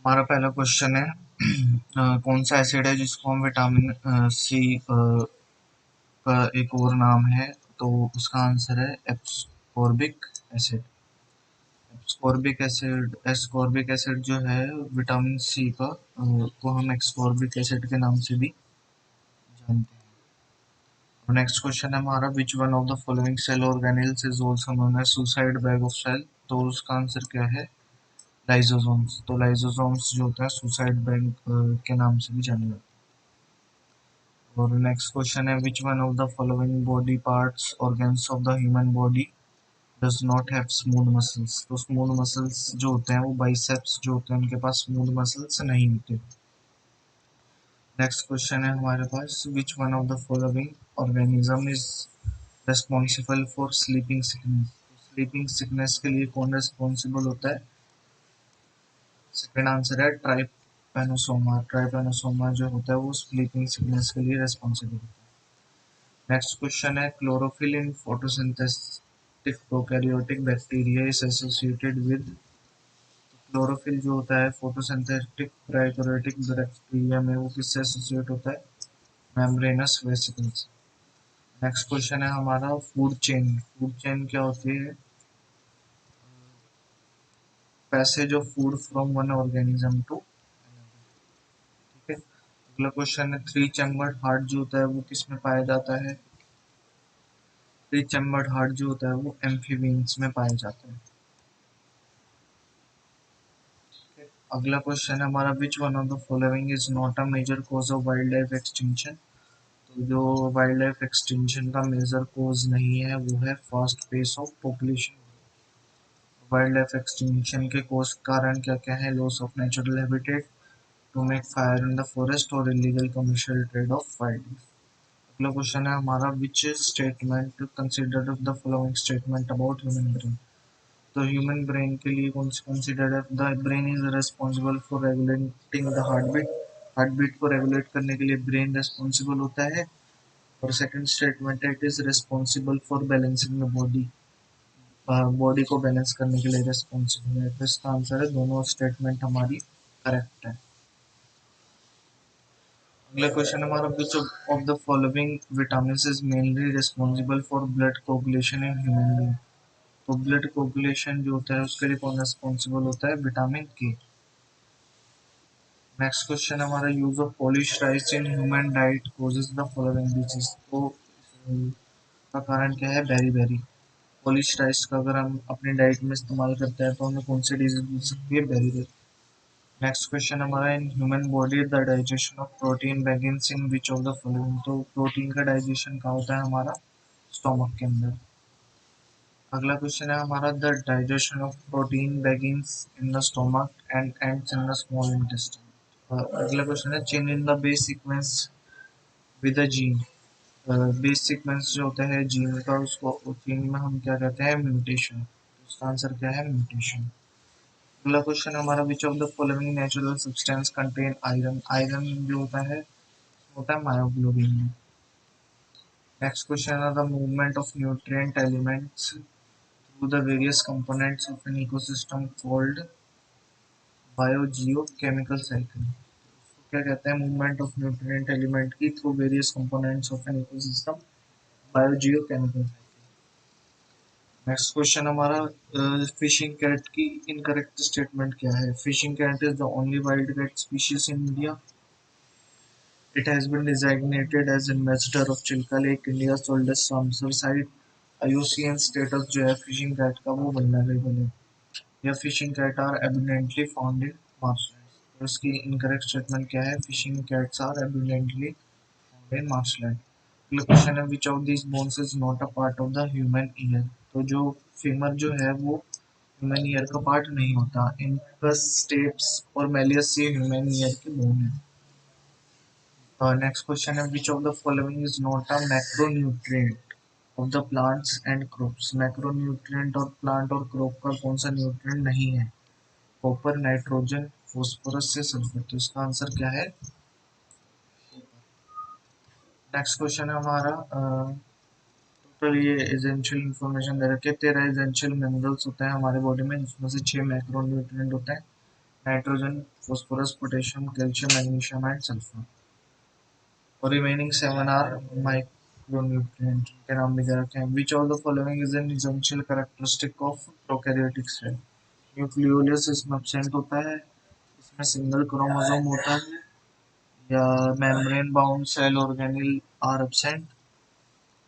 हमारा पहला क्वेश्चन है कौन सा एसिड है जिसको हम विटामिन सी का एक और नाम है। तो उसका आंसर है एस्कॉर्बिक एसिड। एस्कॉर्बिक एसिड जो है विटामिन सी का को हम एस्कॉर्बिक एसिड के नाम से भी जानते हैं। नेक्स्ट क्वेश्चन है हमारा which one of the following cell organelles is also known as suicide bag of cell. तो उसका आंसर क्या है? लाइसोसोम्स। तो लाइसोसोम्स जो होता है सुसाइड बैंक के नाम से भी जाने जाता है। और नेक्स्ट क्वेश्चन है which one of the following body parts organs of the human body does not have smooth muscles. तो स्मूथ मसल्स जो होते हैं वो बाइसेप्स जो होते हैं उनके पास स्मूथ मसल्स नहीं होते। नेक्स्ट क्वेश्चन है हमारे पास which one of the following organism is responsible for sleeping sickness. Sleeping sickness के लिए कौन रेस्पॉन्सिबल होता है? सेकंड आंसर है ट्राइपेनोसोमा। ट्राइपेनोसोमा जो होता है वो स्लीपिंग सिकनेस के लिए रेस्पॉन्सिबल होता है। नेक्स्ट क्वेश्चन है chlorophyll in photosynthetic prokaryotic bacteria is associated with. Chlorophyll जो होता है फोटोसिंथेटिक प्रोकैरियोटिक बैक्टीरिया में वो किससे एसोसिएट होता है? Membranes vesicles. नेक्स्ट क्वेश्चन है हमारा फूड चेन। फूड चेन क्या होती है? Passage of food from one organism to. ठीक है। अगला क्वेश्चन है थ्री चैम्बर्ड हार्ट जो होता है वो किस में पाया जाता है? थ्री चैम्बर्ड हार्ट जो होता है वो एम्फीबियंस में पाया जाता है। अगला क्वेश्चन है हमारा which one of the following is not a major cause of wildlife extinction. तो जो वाइल्ड लाइफ एक्सटिंक्शन का मेजर कॉज नहीं है वो है fast pace of population. Wildlife extinction के कॉज कारण क्या क्या है? Loss of natural habitat, to make fire in the forest और illegal commercial trade of wild. अगला क्वेश्चन है हमारा which statement considered the following statement about human brain. तो ह्यूमन ब्रेन के लिए कौन सी कंसिडर्ड है? The brain is responsible for regulating the heart beat. Heart beat को रेगुलेट करने के लिए ब्रेन रेस्पॉन्सिबल होता है। और सेकंड स्टेटमेंट है it is responsible for balancing the body. Body को बैलेंस करने के लिए रेस्पॉन्सिबल है। तो इसका आंसर है दोनों स्टेटमेंट हमारी करेक्ट है। अगला क्वेश्चन हमारा which of the following vitamin is mainly responsible for blood coagulation in human being. तो ब्लड कोगुलेशन जो होता है उसके लिए कौन रिस्पॉन्सिबल होता है? विटामिन के। नेक्स्ट क्वेश्चन हमारा use of polish rice in human diet causes the following disease. तो का कारण क्या है? Berry berry. पॉलिश राइस का अगर हम अपनी डाइट में इस्तेमाल करते हैं तो हमें कौन सी डिजीज हो सकती है? Berry berry. नेक्स्ट क्वेश्चन हमारा in human body the digestion of protein begins in which of the following. तो प्रोटीन का डाइजेशन कहाँ होता है? हमारा स्टोमक के अंदर। अगला क्वेश्चन है हमारा the digestion of protein begins in the stomach and ends in the small intestine. अगला क्वेश्चन है change in the base sequence with a gene. Base sequence जो होता है जीन का उसको जीन में हम क्या कहते हैं? म्यूटेशन। उसका आंसर क्या है? म्यूटेशन। अगला क्वेश्चन हमारा which of the following natural substance contain iron. Iron जो होता है मायोग्लोबिन में। नेक्स्ट क्वेश्चन है the movement of nutrient elements through the various components of an ecosystem called biogeochemical cycle. क्या कहते हैं? मूवमेंट ऑफ न्यूट्रिएंट एलिमेंट की through various components of an ecosystem, biogeochemical. Next question हमारा fishing cat की incorrect statement क्या है? Fishing cat is the only wild cat species in India. It has been designated as ambassador of Chilka lake, India's oldest Ramsar site. IUCN status जो है fishing cat का वो vulnerable है। या fishing cat are abundantly found in marshland. तो इसकी incorrect statement क्या है? Fishing cats are abundantly found in marshland. अगला क्वेश्चन है which of this bones is not a part of the human ear. तो जो फीमर जो है वो ह्यूमन ईयर का पार्ट नहीं होता। इनकस स्टेप्स और मेलियस ये ह्यूमन ईयर के बोन है। नेक्स्ट क्वेश्चन है which of the following is not a macronutrient of the plants and crops. Macronutrient और प्लांट और क्रॉप का कौन सा न्यूट्रिएंट नहीं है? कॉपर, नाइट्रोजन, फॉस्फोरस से सल्फर। तो इसका आंसर क्या है? नेक्स्ट क्वेश्चन है हमारा टोटल ये एसेंशियल इंफॉर्मेशन दे रखी है। 13 एसेंशियल मिनरल्स होते हैं हमारे बॉडी में जिसमें से 6 मैक्रोन्यूट्रिएंट होते हैं। Nitrogen, phosphorus, potassium, calcium, magnesium and sulfur। और रिमेनिंग 7 आर माइक्रोन्यूट्रिएंट के नाम भी दे रखे हैं। Which of the following is an essential characteristic of prokaryotic cell. Nucleolus इसमें एब्सेंट होता है, इसमें सिंगल क्रोमोसोम होता है, या membrane bound cell organelle are absent,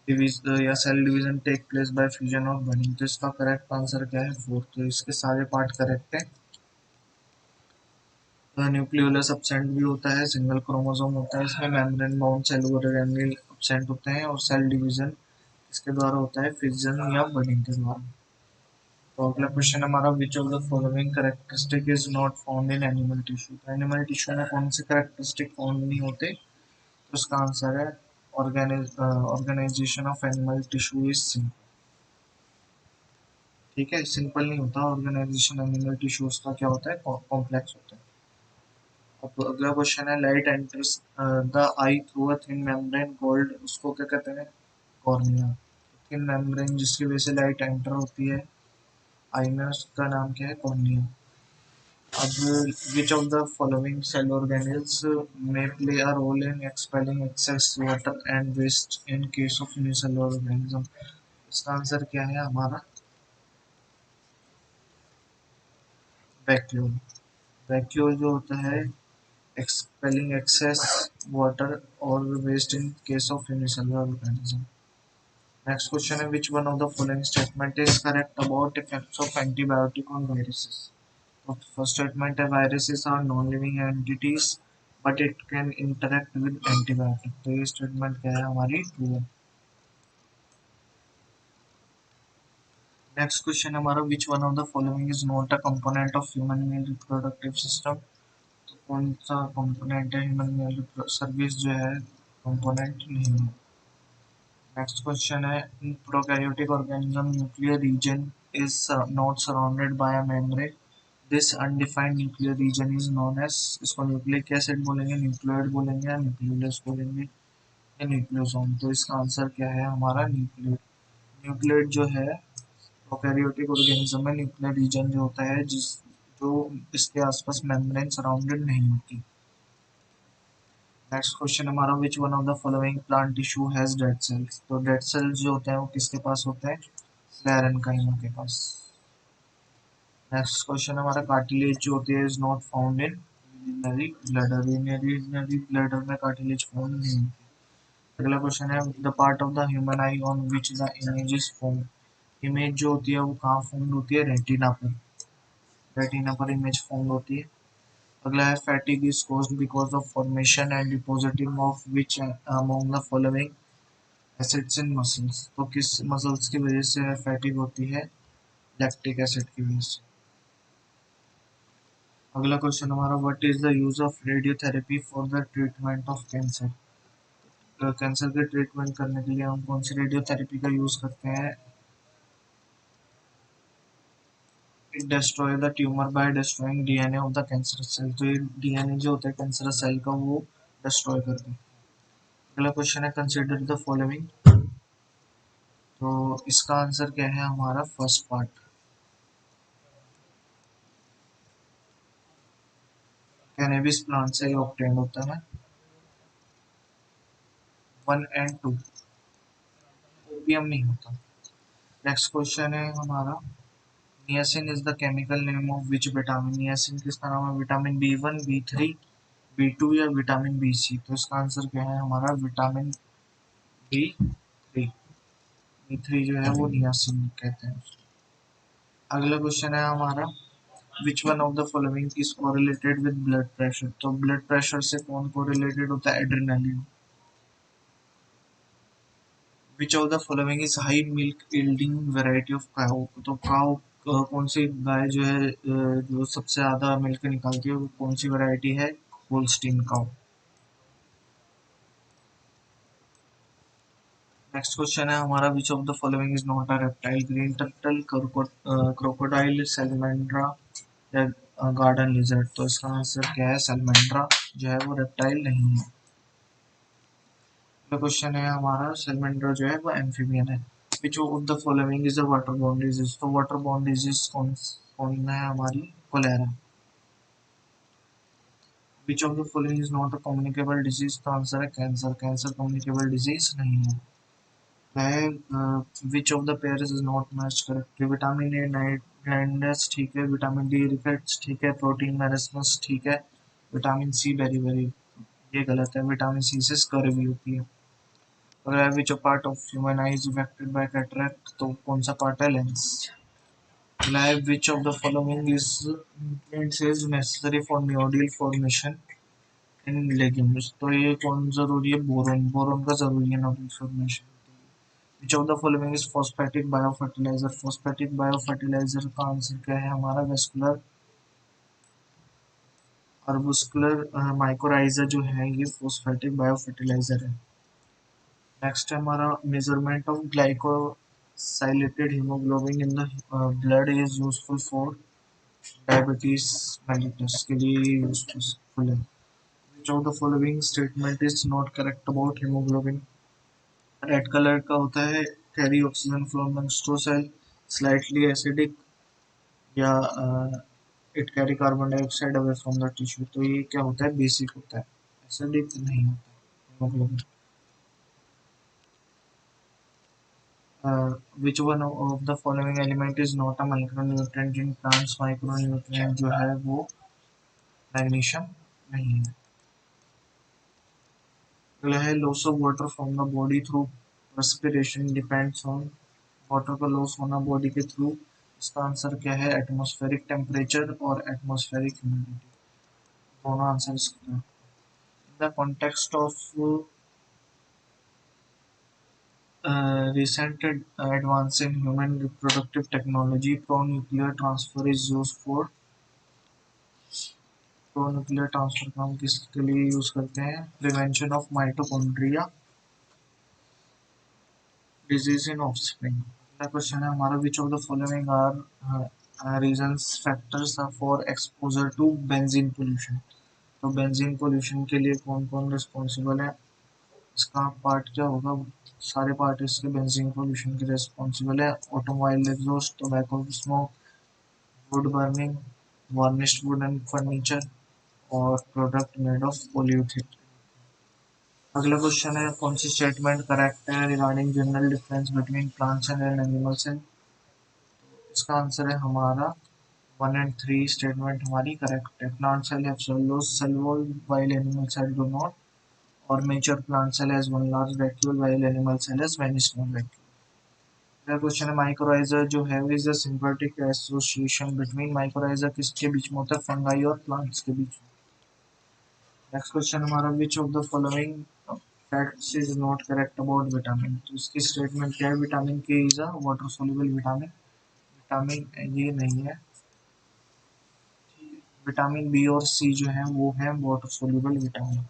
या cell division take place by fusion और बर्निंग। तो इसका करेक्ट आंसर क्या है? फोर्थ। तो इसके सारे पार्ट करेक्ट है। न्यूक्लियोलस एब्सेंट भी होता है, सिंगल क्रोमोसोम होता है, इसमें membrane bound cell organelle absent होते हैं, और सेल डिवीजन इसके द्वारा होता है फिजन या बर्निंग के द्वारा। तो अगला क्वेश्चन हमारा, which of the following characteristic is not found in animal tissue. तो एनिमल टिश्यू में कौन से कैरेक्टरिस्टिक फाउंड नहीं होते? तो इसका आंसर है organisation of animal tissue is simple. ठीक है, सिंपल नहीं होता ऑर्गेनाइजेशन एनिमल टिश्यूज का, क्या होता है? कॉम्प्लेक्स होता है। अब अगला क्वेश्चन है, light enters the I through a thin membrane called, उसको क्या कहते हैं? कॉर्निया। थिन मेम्ब्रेन जिसकी वजह से लाइट एंटर होती है आई में, उसका नाम क्या है? कॉर्निया। अब which of the following cell organelles में play a role in expelling excess water and waste in case of unicellular organism. इसका आंसर क्या है हमारा? वैक्यूल। वैक्यूल जो होता है एक्सपेलिंग एक्सेस वाटर और waste in case of unicellular organism. Next question है, which one of the following statement is correct about effects of antibiotic on viruses. तो फर्स्ट स्टेटमेंट है, viruses are non living entities but it can interact with antibiotic. तो ये statement क्या है हमारी? True है। Next question हमारा, which one of the following is not a component of human male reproductive system. तो कौन सा कंपोनेंट है ह्यूमन मेल सर्विस जो है कंपोनेंट नहीं है। नेक्स्ट क्वेश्चन है, in prokaryotic organism nuclear region is not surrounded by a membrane, this undefined nuclear region is known as. इसको न्यूक्लिक एसिड बोलेंगे, न्यूक्लियोइड बोलेंगे, या न्यूक्लियोलस बोलेंगे, या न्यूक्लियोसोम। तो इसका आंसर क्या है हमारा? न्यूक्लियोइड। न्यूक्लियोइड जो है प्रोकैरियोटिक ऑर्गेनिज्म में न्यूक्लियर रीजन जो होता है, जिस जो इसके आसपास मेम्ब्रेन सराउंडेड नहीं होती। नेक्स्ट क्वेश्चन हमारा, which one of the following plant tissue has dead cells. तो डेड सेल्स जो होते हैं वो किसके पास होते हैं? स्क्लेरेन्काइमा के पास। नेक्स्ट क्वेश्चन हमारा, कार्टिलेज जो होती है is not found in urinary bladder. Urinary bladder में कार्टिलेज फाउंड नहीं होती। अगला क्वेश्चन है, the part of the human I on which the image is form. Image जो होती है वो कहाँ फॉर्म होती है? रेटिना पर। रेटिना पर इमेज फॉर्म होती है। अगला है, fatigue is caused because of formation and depositing of which among the following acids in muscles. तो किस मसल्स की वजह से फैटिग होती है? लैक्टिक एसिड की वजह से। अगला क्वेश्चन हमारा, what is the use of radiotherapy for the treatment of cancer. तो कैंसर के ट्रीटमेंट करने के लिए हम कौन सी रेडियोथेरेपी का यूज करते हैं? It destroy the tumour by destroying DNA of the cancerous cell. तो ये डीएनए जो होता है कैंसरस सेल का वो डिस्ट्रॉय कर देता है। अगला क्वेश्चन है, कंसीडर द फॉलोइंग। तो इसका आंसर क्या है हमारा? First part. कैनेबिस प्लांट से ही ऑब्टेन होता है। 1 and 2 ओपियम नहीं होता। नेक्स्ट क्वेश्चन है हमारा, niacin is the chemical name of which vitamin. Niacin किसका नाम है? विटामिन B1, B3, B2 या विटामिन B सी। तो इसका आंसर क्या है हमारा? Vitamin B3। B3 जो है वो नियासिन कहते हैं। अगला क्वेश्चन है हमारा, which one of the following is correlated with blood pressure. तो ब्लड प्रेशर से कौन कोरिलेटेड होता है? Adrenaline. Which of the following is high milk yielding variety of cow. तो काउ कौन सी गाय जो है जो सबसे ज्यादा मिल्क निकालती है वो कौन सी वैरायटी है? Holstein cow. नेक्स्ट क्वेश्चन है हमारा, which of the following is not a reptile. Green turtle, crocodile, salamandra, या गार्डन लिजर्ड। तो इसका आंसर क्या है? सैलमेंड्रा जो है वो रेप्टाइल नहीं है। अगला क्वेश्चन है हमारा, सैलमेंड्रा जो है वो एम्फीबियन है। Which of the following is a water borne disease. तो वाटर बॉर्न डिजीज कौन कौन है हमारी? Cholera. Which of the following is not a communicable disease, तो आंसर है कैंसर। कैंसर कम्युनिकेबल डिजीज नहीं है। है which of the pairs is not match correctly, vitamin A night blindness ठीक है, विटामिन डी रिकेट्स ठीक है, प्रोटीन मैरिस्मस ठीक है, विटामिन सी बेरी बेरी ये गलत है, विटामिन सी से स्कर्वी होती है। अगर which part of human I is affected by cataract, तो कौन सा पार्ट है, lens. Live which of the following is nutrients is necessary for nodule formation in legumes, तो ये कौन जरूरी है, बोरोन। बोरोन का जरूरी है nodal formation. Which of the following is phosphatic biofertiliser, phosphatic biofertiliser का आंसर क्या है हमारा, वेस्कुलर अर्बुस्कुलर माइकोराइजा जो है ये फॉस्फेटिक बायोफर्टिलाइजर है। नेक्स्ट है हमारा measurement of glycosylated haemoglobin in the blood is useful for diabetes mellitus के लिए यूजफुल है। Which of the following statement is not correct about haemoglobin, red colour का होता है carry oxygen from lungs to cell, slightly acidic, या it carry carbon dioxide away from the tissue, तो ये क्या होता है, बेसिक होता है, एसिडिक नहीं होता haemoglobin. Which one of the following element is not a micronutrient in plants, micronutrient जो है वो मैग्नीशियम नहीं है। अगला है loss of water from the body through respiration depends on, water का लॉस होना बॉडी के थ्रू, इसका आंसर क्या है, एटमॉस्फेरिक टेम्परेचर और एटमॉस्फेरिक ह्यूमिडिटी, दोनों आंसर इसका है। The context of recent advance in human reproductive technology, pro-nuclear transfer is used for, pro-nuclear transfer का हम किसके लिए यूज करते हैं, prevention of mitochondria disease in offspring. अगला क्वेश्चन है हमारा, which of the following are reasons factors for exposure to benzene pollution, तो बेंजीन पोल्यूशन के लिए कौन कौन रिस्पॉन्सिबल है, इसका पार्ट क्या होगा, सारे पार्ट इसके बेंजीन पोल्यूशन के रिस्पॉन्सिबल है, automobile exhaust, tobacco smoke, wood burning, varnished wooden furniture, और प्रोडक्ट मेड ऑफ पॉलीथीन। अगला क्वेश्चन है, कौन सी स्टेटमेंट करेक्ट है regarding general difference between plants and animals in, इसका आंसर है हमारा 1 and 3 स्टेटमेंट हमारी करेक्ट है। Plant cell have cellulose cell wall while animal cell do not, और major plant cell has one large vacuole while animal cell has many small vacuole। अगला question है, mycorrhiza जो है is the symbiotic association between, mycorrhiza किसके बीच में होता है, fungi और प्लांट्स के बीच में। नेक्स्ट क्वेश्चन हमारा, which of the following facts is not correct about vitamin, तो इसकी स्टेटमेंट क्या है, विटामिन के is a water soluble vitamin, vitamin ये नहीं है, विटामिन बी और सी जो है वो है वाटर सोल्यूबल विटामिन।